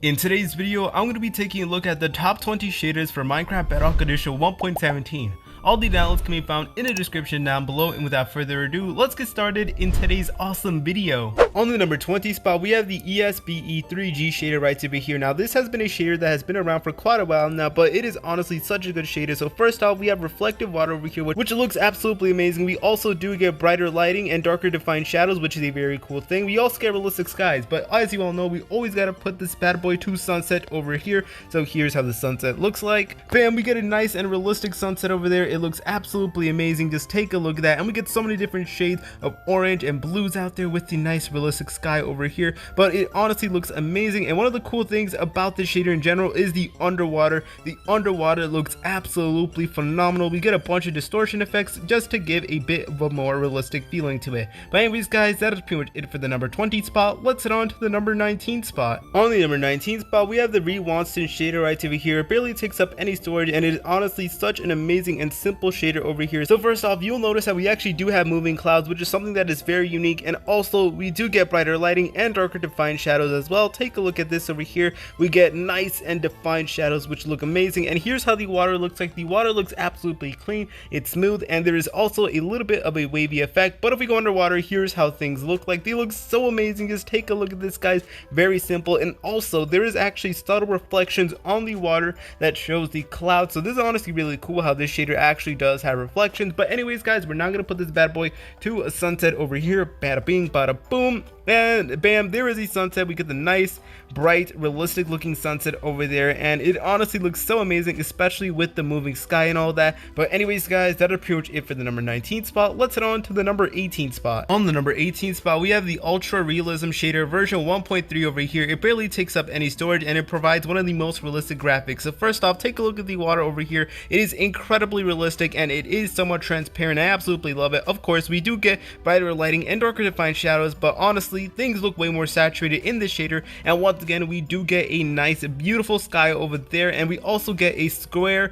In today's video, I'm going to be taking a look at the top 20 shaders for Minecraft Bedrock Edition 1.17. All the downloads can be found in the description down below, and without further ado, let's get started in today's awesome video. On the number 20 spot, we have the ESBE 3G shader right over here. Now this has been a shader that has been around for quite a while now, but it is honestly such a good shader. So first off, we have reflective water over here, which looks absolutely amazing. We also do get brighter lighting and darker defined shadows, which is a very cool thing. We also get realistic skies, but as you all know, we always got to put this bad boy to sunset over here. So here's how the sunset looks like. Bam, we get a nice and realistic sunset over there. It looks absolutely amazing. Just take a look at that, and we get so many different shades of orange and blues out there with the nice realistic sky over here. But it honestly looks amazing, and one of the cool things about this shader in general is the underwater. The underwater looks absolutely phenomenal. We get a bunch of distortion effects just to give a bit of a more realistic feeling to it. But anyways guys, that is pretty much it for the number 20 spot. Let's head on to the number 19 spot. On the number 19 spot, we have the Re-Wanston shader right over here. It barely takes up any storage, and it is honestly such an amazing and simple shader over here. So first off, you'll notice that we actually do have moving clouds, which is something that is very unique, and also we do get brighter lighting and darker defined shadows as well. Take a look at this over here. We get nice and defined shadows which look amazing, and here's how the water looks like. The water looks absolutely clean, it's smooth, and there is also a little bit of a wavy effect. But if we go underwater, here's how things look like. They look so amazing. Just take a look at this, guys. Very simple, and also there is actually subtle reflections on the water that shows the clouds. So this is honestly really cool how this shader actually does have reflections. But anyways guys, we're now gonna put this bad boy to a sunset over here. Bada bing, bada boom, and bam, there is a sunset. We get the nice bright realistic looking sunset over there, and it honestly looks so amazing, especially with the moving sky and all that. But anyways guys, that is pretty much it for the number 19 spot. Let's head on to the number 18 spot. On the number 18 spot, we have the ultra realism shader version 1.3 over here. It barely takes up any storage, and it provides one of the most realistic graphics. So first off, take a look at the water over here. It is incredibly realistic, and it is somewhat transparent. I absolutely love it. Of course, we do get brighter lighting and darker defined shadows, but honestly things look way more saturated in this shader. And once again, we do get a nice beautiful sky over there, and we also get a square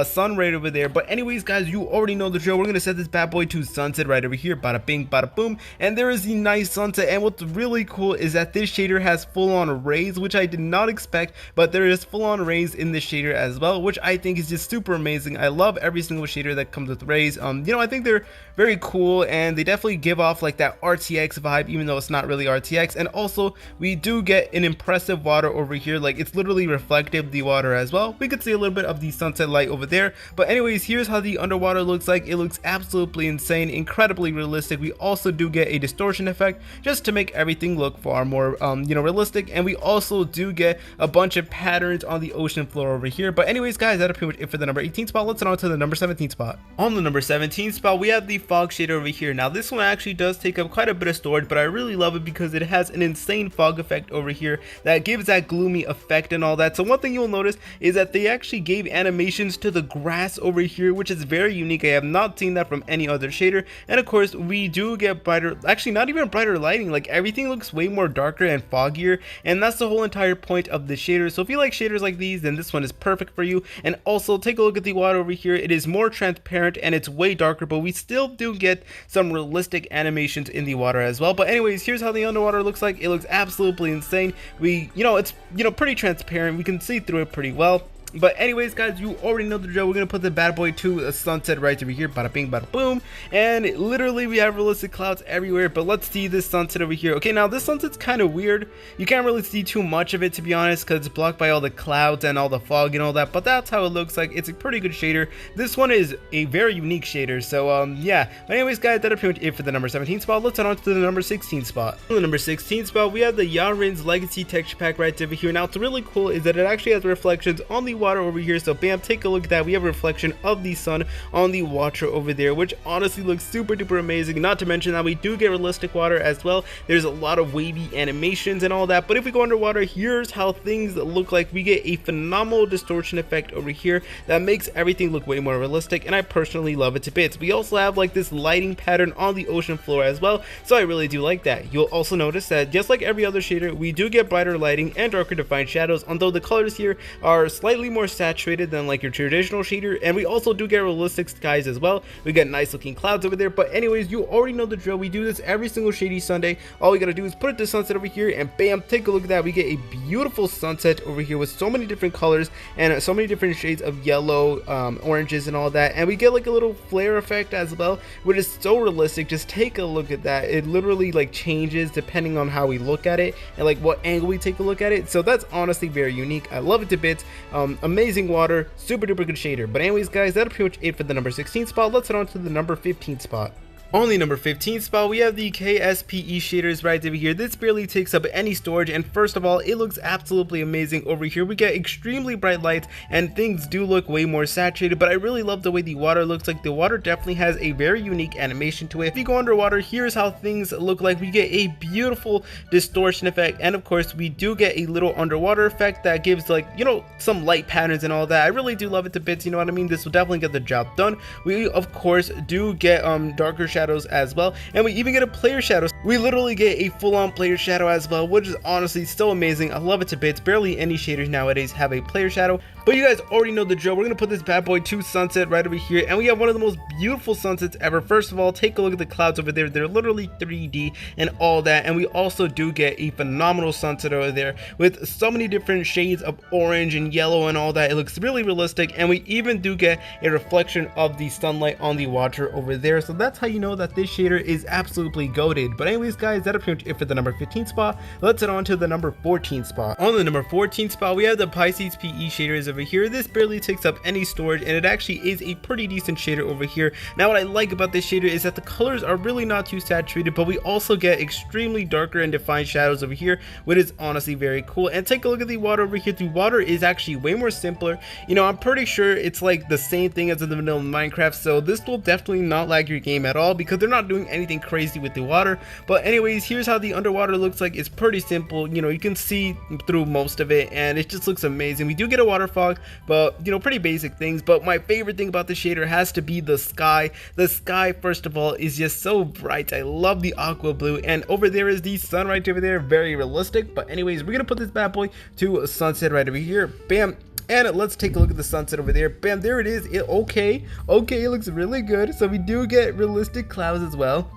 sun right over there. But anyways guys, you already know the drill. We're gonna set this bad boy to sunset right over here. Bada bing, bada boom, and there is the nice sunset. And what's really cool is that this shader has full-on rays, which I did not expect, but there is full-on rays in this shader as well, which I think is just super amazing. I love every single shader that comes with rays. You know, I think they're very cool, and they definitely give off like that RTX vibe, even though it's not really RTX. And also we do get an impressive water over here. Like, it's literally reflective, the water as well. We could see a little bit of the sunset light over there. But anyways, here's how the underwater looks like. It looks absolutely insane, incredibly realistic. We also do get a distortion effect just to make everything look far more you know, realistic, and we also do get a bunch of patterns on the ocean floor over here. But anyways guys, that is pretty much it for the number 18 spot. Let's head on to the number 17 spot. On the number 17 spot, we have the fog shader over here. Now this one actually does take up quite a bit of storage, but I really love it because it has an insane fog effect over here that gives that gloomy effect and all that. So one thing you'll notice is that they actually gave animations to the grass over here, which is very unique. I have not seen that from any other shader. And of course we do get brighter, actually not even brighter lighting. Like, everything looks way more darker and foggier, and that's the whole entire point of the shader. So if you like shaders like these, then this one is perfect for you. And also take a look at the water over here. It is more transparent and it's way darker, but we still do get some realistic animations in the water as well. But anyways, here's how the underwater looks like. It looks absolutely insane. It's pretty transparent. We can see through it pretty well. But anyways guys, you already know the drill. We're gonna put the bad boy to a sunset right over here. Bada bing, bada boom, and literally we have realistic clouds everywhere. But let's see this sunset over here. Okay, now this sunset's kind of weird. You can't really see too much of it, to be honest, because it's blocked by all the clouds and all the fog and all that. But that's how it looks like. It's a pretty good shader. This one is a very unique shader. So yeah. But anyways guys, that is pretty much it for the number 17 spot. Let's head on to the number 16 spot. On the number 16 spot, we have the Yarin's Legacy texture pack right over here. Now what's really cool is that it actually has reflections on the water over here. So bam, take a look at that. We have a reflection of the sun on the water over there, which honestly looks super duper amazing. Not to mention that we do get realistic water as well. There's a lot of wavy animations and all that. But if we go underwater, here's how things look like. We get a phenomenal distortion effect over here that makes everything look way more realistic, and I personally love it to bits. We also have like this lighting pattern on the ocean floor as well, so I really do like that. You'll also notice that just like every other shader, we do get brighter lighting and darker defined shadows, although the colors here are slightly slightly more saturated than like your traditional shader, and we also do get realistic skies as well. We get nice looking clouds over there. But anyways, you already know the drill. We do this every single shady Sunday. All we gotta do is put the sunset over here, and bam, take a look at that. We get a beautiful sunset over here with so many different colors and so many different shades of yellow, oranges and all that, and we get like a little flare effect as well, which is so realistic. Just take a look at that. It literally like changes depending on how we look at it and like what angle we take a look at it. So that's honestly very unique. I love it to bits. Amazing water, super duper good shader. But anyways guys, that's pretty much it for the number 16 spot. Let's head on to the number 15 spot. On the number 15 spot, we have the KSPE shaders right over here. This barely takes up any storage, and first of all, it looks absolutely amazing over here. We get extremely bright lights and things do look way more saturated, but I really love the way the water looks like. The water definitely has a very unique animation to it. If you go underwater, here's how things look like. We get a beautiful distortion effect, and of course we do get a little underwater effect that gives, like, you know, some light patterns and all that. I really do love it to bits, you know what I mean? This will definitely get the job done. We of course do get darker shadows as well, and we even get a player shadow. We literally get a full-on player shadow as well, which is honestly so amazing. I love it to bits. Barely any shaders nowadays have a player shadow, but you guys already know the drill. We're gonna put this bad boy to sunset right over here, and we have one of the most beautiful sunsets ever. First of all, take a look at the clouds over there. They're literally 3D and all that, and we also do get a phenomenal sunset over there with so many different shades of orange and yellow and all that. It looks really realistic, and we even do get a reflection of the sunlight on the water over there. So that's how you know that this shader is absolutely goated. But anyways guys, that's pretty much it for the number 15 spot. Let's head on to the number 14 spot. On the number 14 spot, we have the Pisces PE shaders over here. This barely takes up any storage, and it actually is a pretty decent shader over here. Now what I like about this shader is that the colors are really not too saturated, but we also get extremely darker and defined shadows over here, which is honestly very cool. And take a look at the water over here. The water is actually way more simpler. You know, I'm pretty sure it's like the same thing as in the vanilla Minecraft, so this will definitely not lag your game at all because they're not doing anything crazy with the water. But anyways, here's how the underwater looks like. It's pretty simple. You know, you can see through most of it, and it just looks amazing. We do get a water fog, but you know, pretty basic things. But my favorite thing about the shader has to be the sky. The sky, first of all, is just so bright. I love the aqua blue, and over there is the sun right over there. Very realistic. But anyways, we're gonna put this bad boy to sunset right over here. Bam. And let's take a look at the sunset over there. Bam, there it is. Okay, it looks really good. So we do get realistic clouds as well.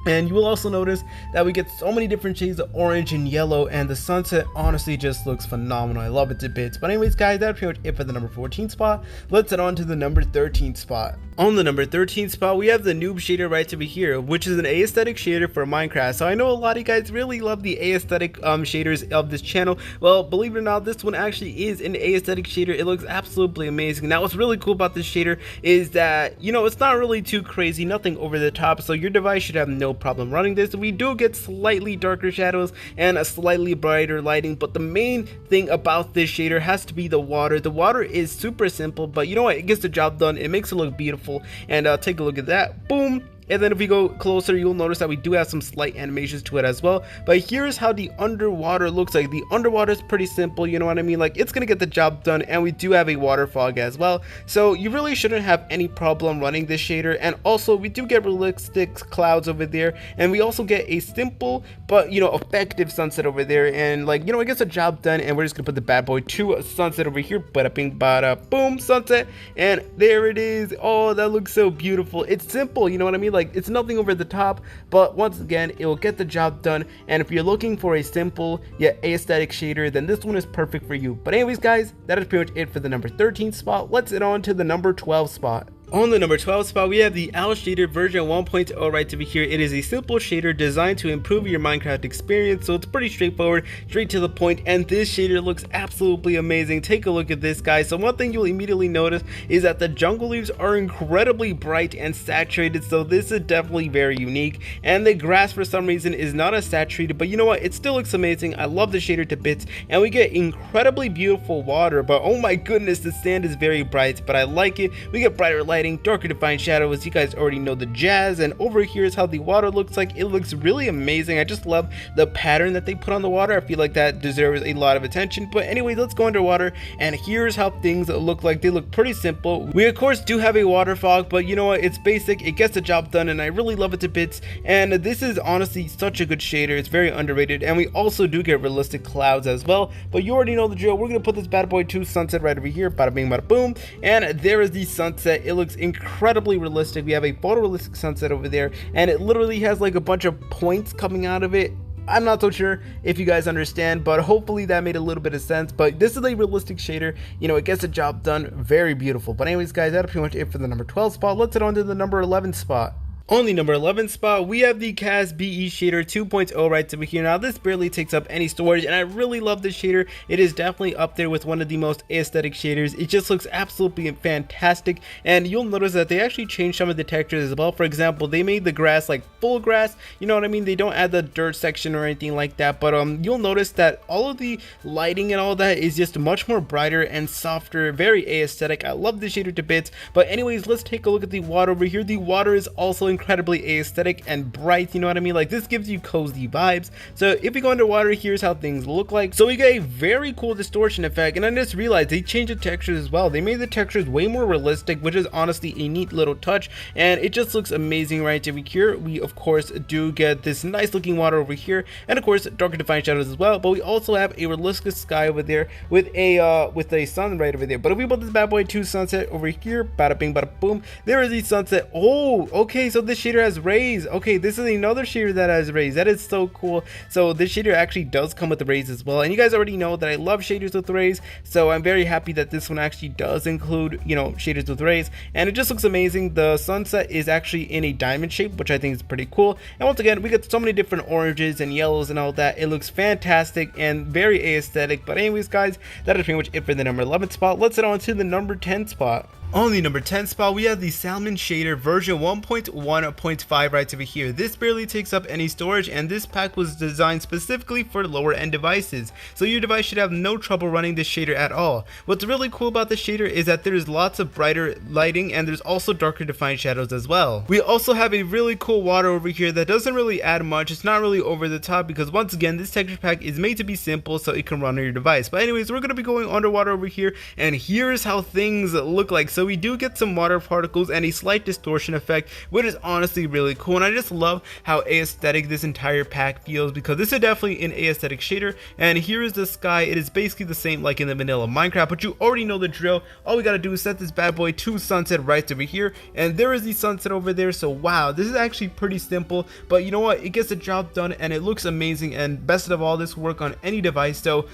And you will also notice that we get so many different shades of orange and yellow, and the sunset honestly just looks phenomenal. I love it to bits. But anyways guys, that's pretty much it for the number 14 spot. Let's head on to the number 13 spot. On the number 13 spot, we have the noob shader right over here, which is an aesthetic shader for Minecraft. So I know a lot of you guys really love the aesthetic shaders of this channel. Well, believe it or not, this one actually is an aesthetic shader. It looks absolutely amazing. Now what's really cool about this shader is that, you know, it's not really too crazy, nothing over the top, so your device should have no problem running this. We do get slightly darker shadows and a slightly brighter lighting, but the main thing about this shader has to be the water. The water is super simple, but you know what, it gets the job done. It makes it look beautiful. And take a look at that. Boom. And then if we go closer, you'll notice that we do have some slight animations to it as well. But here's how the underwater looks like. The underwater is pretty simple, you know what I mean? Like, it's gonna get the job done, and we do have a water fog as well. So you really shouldn't have any problem running this shader. And also, we do get realistic clouds over there, and we also get a simple but, you know, effective sunset over there. And like, you know, it gets the job done. And we're just gonna put the bad boy to sunset over here. Bada bing, bada boom, sunset. And there it is. Oh, that looks so beautiful. It's simple, you know what I mean? Like, it's nothing over the top, but once again, it will get the job done. And if you're looking for a simple yet aesthetic shader, then this one is perfect for you. But anyways guys, that is pretty much it for the number 13 spot. Let's head on to the number 12 spot. On the number 12 spot, we have the Owl Shader version 1.0 right over here. It is a simple shader designed to improve your Minecraft experience, so it's pretty straightforward, straight to the point, and this shader looks absolutely amazing. Take a look at this, guys. So one thing you'll immediately notice is that the jungle leaves are incredibly bright and saturated, so this is definitely very unique. And the grass, for some reason, is not as saturated, but you know what? It still looks amazing. I love the shader to bits, and we get incredibly beautiful water, but oh my goodness, the sand is very bright, but I like it. We get brighter light lighting, darker defined shadows. You guys already know the jazz. And over here is how the water looks like. It looks really amazing. I just love the pattern that they put on the water. I feel like that deserves a lot of attention. But anyway, let's go underwater, and here's how things look like. They look pretty simple. We of course do have a water fog, but you know what, it's basic, it gets the job done, and I really love it to bits. And this is honestly such a good shader. It's very underrated. And we also do get realistic clouds as well, but you already know the drill. We're gonna put this bad boy to sunset right over here. Bada bing bada boom, and there is the sunset. It looks incredibly realistic. We have a photorealistic sunset over there, and it literally has like a bunch of points coming out of it. I'm not so sure if you guys understand, but hopefully that made a little bit of sense. But this is a realistic shader, you know, it gets the job done. Very beautiful. But anyways guys, that's pretty much it for the number 12 spot. Let's head on to the number 11 spot. On the number 11 spot, we have the CAS-BE shader 2.0 right over here. Now this barely takes up any storage, and I really love this shader. It is definitely up there with one of the most aesthetic shaders. It just looks absolutely fantastic, and you'll notice that they actually changed some of the textures as well. For example, they made the grass like full grass, you know what I mean? They don't add the dirt section or anything like that, but you'll notice that all of the lighting and all that is just much more brighter and softer, very aesthetic. I love this shader to bits. But anyways, let's take a look at the water over here. The water is also incredibly aesthetic and bright, you know what I mean? Like this gives you cozy vibes. So if we go underwater, here's how things look like. So we get a very cool distortion effect, and I just realized they changed the textures as well. They made the textures way more realistic, which is honestly a neat little touch, and it just looks amazing right over here. We of course do get this nice looking water over here, and of course darker defined shadows as well, but we also have a realistic sky over there with a sun right over there. But if we put this bad boy to sunset over here, bada bing bada boom, there is the sunset. Oh, okay, so this shader has rays. Okay, this is another shader that has rays. That is so cool. So this shader actually does come with the rays as well, and you guys already know that I love shaders with rays, so I'm very happy that this one actually does include, you know, shaders with rays, and it just looks amazing. The sunset is actually in a diamond shape, which I think is pretty cool, and once again we get so many different oranges and yellows and all that. It looks fantastic and very aesthetic. But anyways guys, that is pretty much it for the number 11 spot. Let's head on to the number 10 spot. On the number 10 spot, we have the Salmon Shader version 1.1.5 right over here. This barely takes up any storage, and this pack was designed specifically for lower end devices, so your device should have no trouble running this shader at all. What's really cool about this shader is that there's lots of brighter lighting, and there's also darker defined shadows as well. We also have a really cool water over here that doesn't really add much. It's not really over the top, because once again this texture pack is made to be simple so it can run on your device. But anyways, we're going to be going underwater over here, and here's how things look like. So we do get some water particles and a slight distortion effect, which is honestly really cool, and I just love how aesthetic this entire pack feels, because this is definitely an aesthetic shader. And here is the sky. It is basically the same like in the vanilla Minecraft, but you already know the drill. All we gotta do is set this bad boy to sunset right over here, and there is the sunset over there. So wow, this is actually pretty simple, but you know what, it gets the job done and it looks amazing. And best of all, this will work on any device. So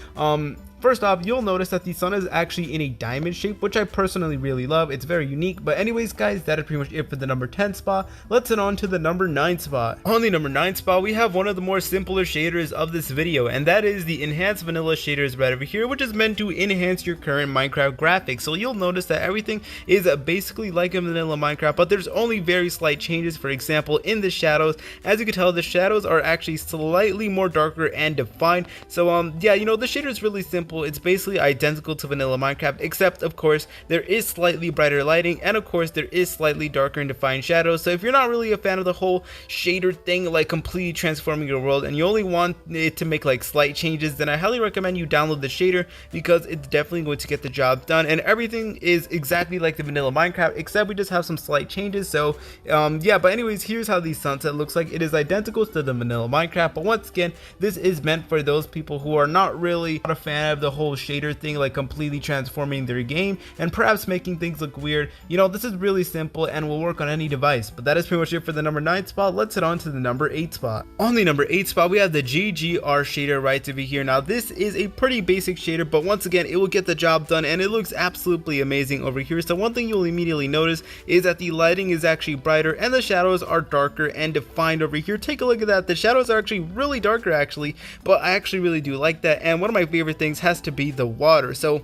first off, you'll notice that the sun is actually in a diamond shape, which I personally really love. It's very unique. But anyways guys, that is pretty much it for the number 10 spot. Let's head on to the number 9 spot. On the number 9 spot, we have one of the more simpler shaders of this video, and that is the enhanced vanilla shaders right over here, which is meant to enhance your current Minecraft graphics. So you'll notice that everything is basically like a vanilla Minecraft, but there's only very slight changes. For example, in the shadows, as you can tell, the shadows are actually slightly more darker and defined. So yeah, you know, the shader is really simple. It's basically identical to vanilla Minecraft, except of course there is slightly brighter lighting, and of course there is slightly darker and defined shadows. So if you're not really a fan of the whole shader thing, like completely transforming your world, and you only want it to make like slight changes, then I highly recommend you download the shader, because it's definitely going to get the job done, and everything is exactly like the vanilla Minecraft, except we just have some slight changes. So yeah, but anyways, here's how the sunset looks like. It is identical to the vanilla Minecraft, but once again, this is meant for those people who are not really a fan of the whole shader thing, like completely transforming their game and perhaps making things look weird. You know, this is really simple and will work on any device. But that is pretty much it for the number 9 spot. Let's head on to the number 8 spot. On the number 8 spot, we have the GGR shader right over here. Now this is a pretty basic shader, but once again it will get the job done, and it looks absolutely amazing over here. So one thing you'll immediately notice is that the lighting is actually brighter and the shadows are darker and defined over here. Take a look at that. The shadows are actually really darker actually, but I actually really do like that. And one of my favorite things has to be the water. So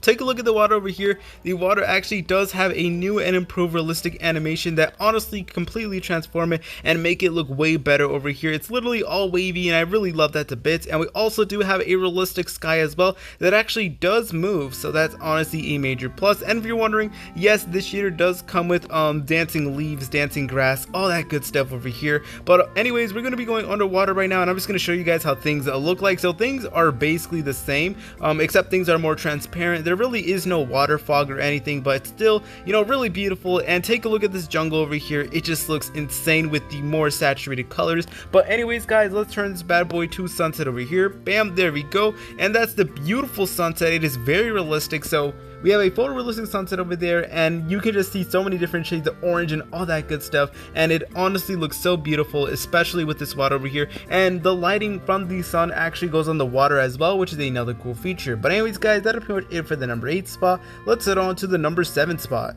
Take a look at the water over here. The water actually does have a new and improved realistic animation that honestly completely transform it and make it look way better over here. It's literally all wavy and I really love that to bits. And we also do have a realistic sky as well that actually does move, so that's honestly a major plus. And if you're wondering, yes, this shader does come with dancing leaves, dancing grass, all that good stuff over here. But anyways, we're going to be going underwater right now and I'm just going to show you guys how things look like. So things are basically the same, except things are more transparent. There really is no water fog or anything, but still, you know, really beautiful. And take a look at this jungle over here. It just looks insane with the more saturated colors. But anyways guys, let's turn this bad boy to sunset over here. Bam, there we go. And that's the beautiful sunset. It is very realistic. So we have a photorealistic sunset over there and you can just see so many different shades of orange and all that good stuff, and it honestly looks so beautiful, especially with this water over here. And the lighting from the sun actually goes on the water as well, which is another cool feature. But anyways guys, that'll pretty much it for the number 8 spot. Let's head on to the number 7 spot.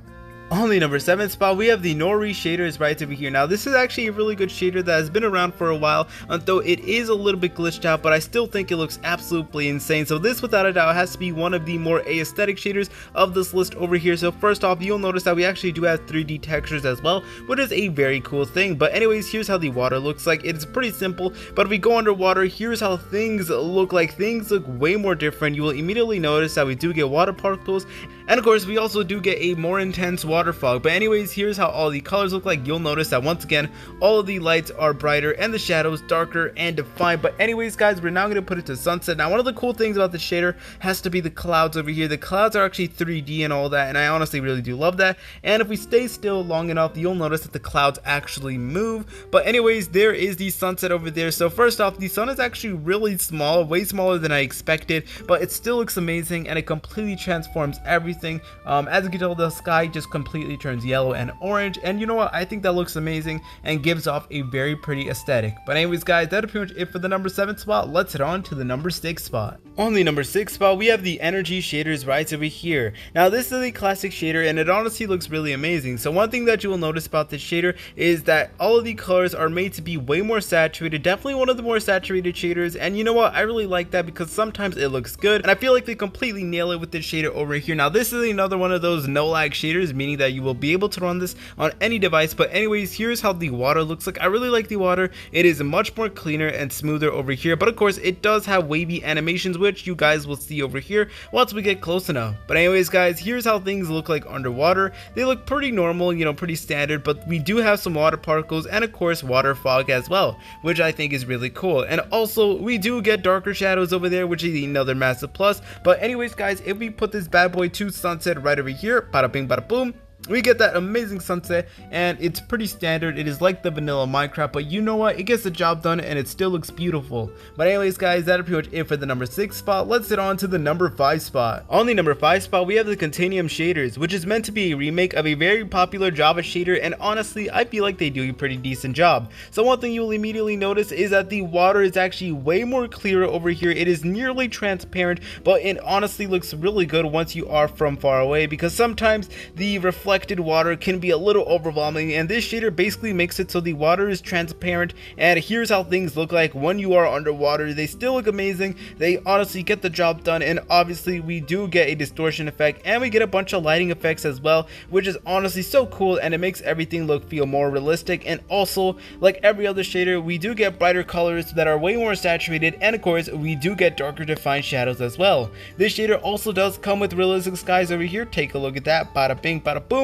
On the number 7 spot, we have the Herix Shaders right over here. Now this is actually a really good shader that has been around for a while, though it is a little bit glitched out, but I still think it looks absolutely insane. So this without a doubt has to be one of the more aesthetic shaders of this list over here. So first off, you'll notice that we actually do have 3D textures as well, which is a very cool thing. But anyways, here's how the water looks like. It's pretty simple, but if we go underwater, here's how things look like. Things look way more different. You will immediately notice that we do get water particles, and of course we also do get a more intense water fog. But anyways, here's how all the colors look like. You'll notice that once again all of the lights are brighter and the shadows darker and defined. But anyways guys, we're now going to put it to sunset. Now one of the cool things about the shader has to be the clouds over here. The clouds are actually 3D and all that, and I honestly really do love that. And if we stay still long enough, you'll notice that the clouds actually move. But anyways, there is the sunset over there. So first off, the sun is actually really small, way smaller than I expected, but it still looks amazing and it completely transforms everything. As you can tell, the sky just completely turns yellow and orange, and you know what, I think that looks amazing and gives off a very pretty aesthetic. But anyways guys, that's pretty much it for the number 7 spot. Let's head on to the number 6 spot. On the number 6 spot, we have the Energy Shaders right over here. Now this is a classic shader and it honestly looks really amazing. So one thing that you will notice about this shader is that all of the colors are made to be way more saturated, definitely one of the more saturated shaders. And you know what, I really like that because sometimes it looks good, and I feel like they completely nail it with this shader over here. Now this is another one of those no lag shaders, meaning that you will be able to run this on any device. But anyways, here's how the water looks like. I really like the water. It is much more cleaner and smoother over here, but of course it does have wavy animations, which you guys will see over here once we get close enough. But anyways guys, here's how things look like underwater. They look pretty normal, you know, pretty standard, but we do have some water particles and of course water fog as well, which I think is really cool. And also we do get darker shadows over there, which is another massive plus. But anyways guys, if we put this bad boy to sunset right over here, bada bing bada boom, we get that amazing sunset, and it's pretty standard. It is like the vanilla Minecraft, but you know what, it gets the job done and it still looks beautiful. But anyways guys, that's pretty much it for the number 6 spot. Let's head on to the number 5 spot. On the number 5 spot, we have the Continumm Shaders, which is meant to be a remake of a very popular Java shader, and honestly I feel like they do a pretty decent job. So one thing you will immediately notice is that the water is actually way more clearer over here. It is nearly transparent, but it honestly looks really good once you are from far away, because sometimes the reflected water can be a little overwhelming, and this shader basically makes it so the water is transparent. And here's how things look like when you are underwater. They still look amazing. They honestly get the job done, and obviously we do get a distortion effect and we get a bunch of lighting effects as well, which is honestly so cool, and it makes everything feel more realistic. And also, like every other shader, we do get brighter colors that are way more saturated, and of course we do get darker defined shadows as well. This shader also does come with realistic skies over here. Take a look at that, bada bing bada boom.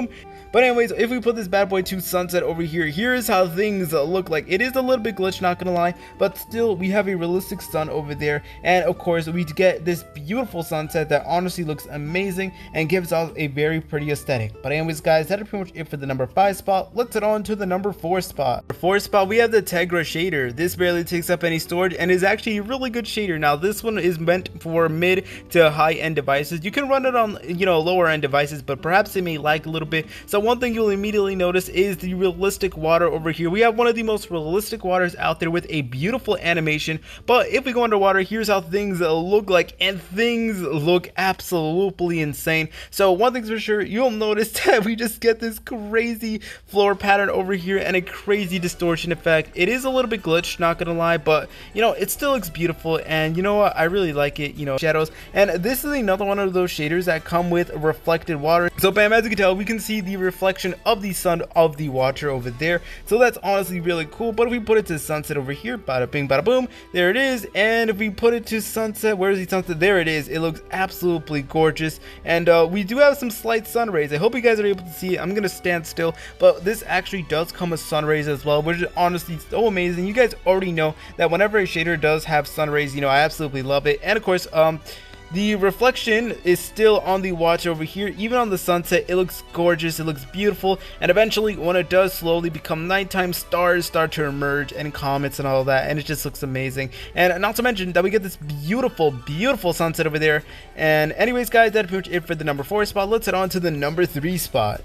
But anyways, if we put this bad boy to sunset over here, here's how things look like. It is a little bit glitched, not gonna lie, but still we have a realistic sun over there, and of course we get this beautiful sunset that honestly looks amazing and gives off a very pretty aesthetic. But anyways guys, that's pretty much it for the number 5 spot. Let's head on to the number 4 spot. For 4 spot, we have the Terga Shader. This barely takes up any storage and is actually a really good shader. Now this one is meant for mid to high end devices. You can run it on, you know, lower end devices, but perhaps they may lag a little little bit. So one thing you'll immediately notice is the realistic water over here. We have one of the most realistic waters out there with a beautiful animation. But if we go underwater, here's how things look like, and things look absolutely insane. So one thing's for sure, you'll notice that we just get this crazy floor pattern over here and a crazy distortion effect. It is a little bit glitched, not gonna lie, but you know, it still looks beautiful, and you know what, I really like it, you know, shadows. And this is another one of those shaders that come with reflected water. So bam, as you can tell, we can see the reflection of the sun of the water over there. So that's honestly really cool. But if we put it to sunset over here, bada bing bada boom, there it is. And if we put it to sunset, where's the sunset? There it is. It looks absolutely gorgeous. And we do have some slight sun rays. I hope you guys are able to see it. I'm gonna stand still, but this actually does come with sun rays as well, which is honestly so amazing. You guys already know that whenever a shader does have sun rays, you know, I absolutely love it. And of course, the reflection is still on the watch over here. Even on the sunset, it looks gorgeous, it looks beautiful. And eventually, when it does slowly become nighttime, stars start to emerge and comets and all that, and it just looks amazing. And not to mention that we get this beautiful, beautiful sunset over there. And anyways guys, that's pretty much it for the number 4 spot. Let's head on to the number 3 spot.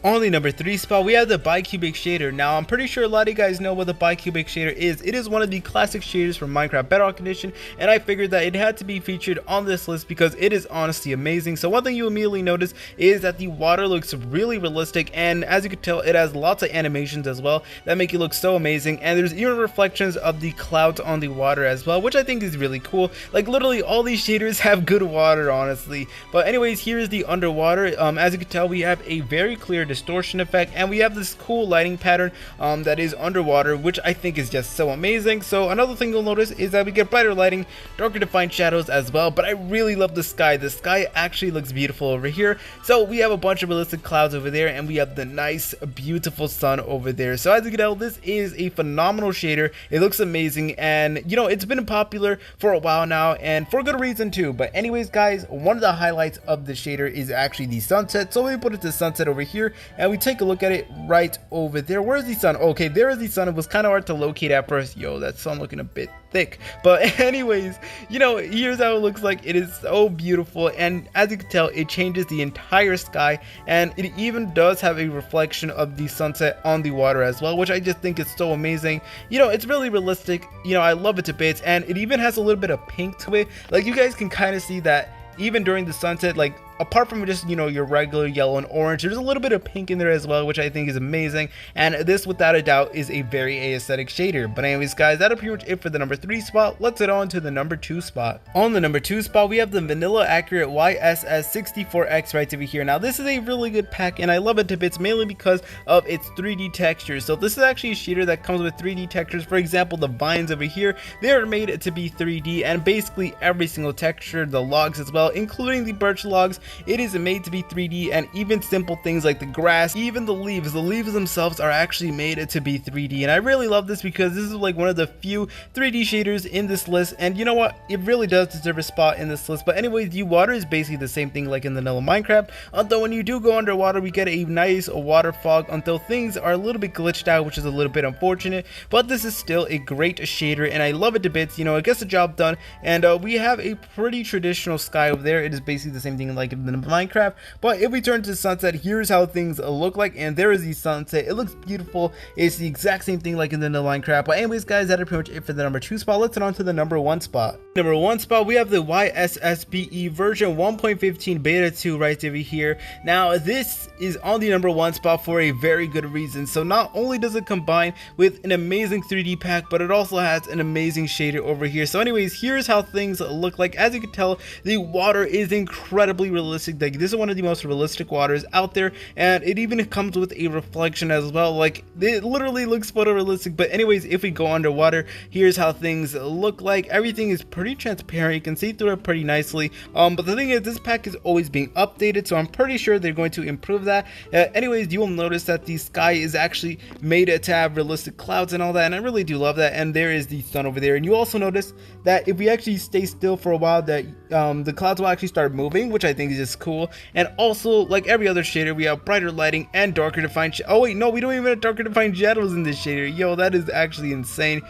On the number 3 spot, we have the bicubic shader. Now, I'm pretty sure a lot of you guys know what the bicubic shader is. It is one of the classic shaders from Minecraft Bedrock Edition, and I figured that it had to be featured on this list because it is honestly amazing. So one thing you immediately notice is that the water looks really realistic, and as you can tell, it has lots of animations as well that make it look so amazing. And there's even reflections of the clouds on the water as well, which I think is really cool. Like literally all these shaders have good water, honestly. But anyways, here is the underwater. As you can tell, we have a very clear distortion effect, and we have this cool lighting pattern that is underwater, which I think is just so amazing. So another thing you'll notice is that we get brighter lighting, darker defined shadows as well. But I really love the sky. The sky actually looks beautiful over here. So we have a bunch of realistic clouds over there, and we have the nice beautiful sun over there. So as you can tell, this is a phenomenal shader. It looks amazing, and you know, it's been popular for a while now, and for good reason too. But anyways guys, one of the highlights of the shader is actually the sunset. So we put it to sunset over here, and we take a look at it right over there. Where's the sun? Okay, there is the sun. It was kind of hard to locate at first. Yo, that sun looking a bit thick. But anyways, you know, here's how it looks like. It is so beautiful, and as you can tell, it changes the entire sky, and it even does have a reflection of the sunset on the water as well, which I just think is so amazing. You know, it's really realistic. You know, I love it to bits, and it even has a little bit of pink to it. Like you guys can kind of see that even during the sunset, like apart from just, you know, your regular yellow and orange, there's a little bit of pink in there as well, which I think is amazing. And this, without a doubt, is a very aesthetic shader. But anyways guys, that'll pretty much it for the number 3 spot. Let's head on to the number 2 spot. On the number 2 spot, we have the Vanilla Accurate YSS64X right over here. Now this is a really good pack, and I love it to bits, mainly because of its 3D textures. So this is actually a shader that comes with 3D textures. For example, the vines over here, they are made to be 3D, and basically every single texture, the logs as well, including the birch logs, it is made to be 3D. And even simple things like the grass, even the leaves themselves are actually made to be 3D. And I really love this because this is like one of the few 3D shaders in this list, and you know what, it really does deserve a spot in this list. But anyways, the water is basically the same thing like in the vanilla Minecraft, although when you do go underwater, we get a nice water fog until things are a little bit glitched out, which is a little bit unfortunate. But this is still a great shader, and I love it to bits. You know, it gets the job done. And we have a pretty traditional sky over there. It is basically the same thing like in the Minecraft. But if we turn to sunset, here's how things look like, and there is the sunset. It looks beautiful. It's the exact same thing like in the Minecraft. But anyways guys, that's pretty much it for the number 2 spot. Let's head on to the number 1 spot. Number 1 spot, we have the YSSPE version 1.15 beta 2 right over here. Now this is on the number 1 spot for a very good reason. So not only does it combine with an amazing 3D pack, but it also has an amazing shader over here. So anyways, here's how things look like. As you can tell, the water is incredibly realistic. Like this is one of the most realistic waters out there, and it even comes with a reflection as well. Like it literally looks photorealistic. But anyways, if we go underwater, here's how things look like. Everything is pretty transparent. You can see through it pretty nicely. But the thing is, this pack is always being updated, so I'm pretty sure they're going to improve that. Anyways, you will notice that the sky is actually made to have realistic clouds and all that, and I really do love that. And there is the sun over there. And you also notice that if we actually stay still for a while, that the clouds will actually start moving, which I think is just cool. And also, like every other shader, we have brighter lighting and darker defined oh wait, no, we don't even have darker defined shadows in this shader. Yo, that is actually insane.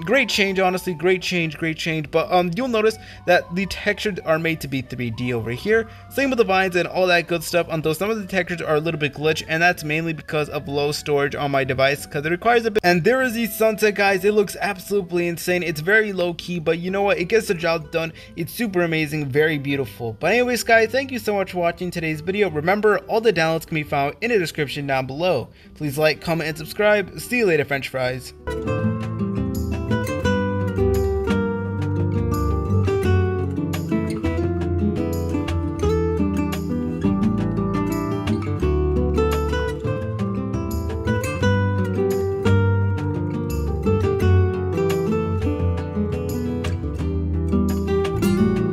Great change, honestly, great change. But you'll notice that the textures are made to be 3D over here. Same with the vines and all that good stuff, although some of the textures are a little bit glitched, and that's mainly because of low storage on my device, because it requires a bit. And there is the sunset, guys. It looks absolutely insane. It's very low key, but you know what, it gets the job done. It's super amazing, very beautiful. But anyways, guys, thank you so much for watching today's video. Remember, all the downloads can be found in the description down below. Please like, comment, and subscribe. See you later, French fries.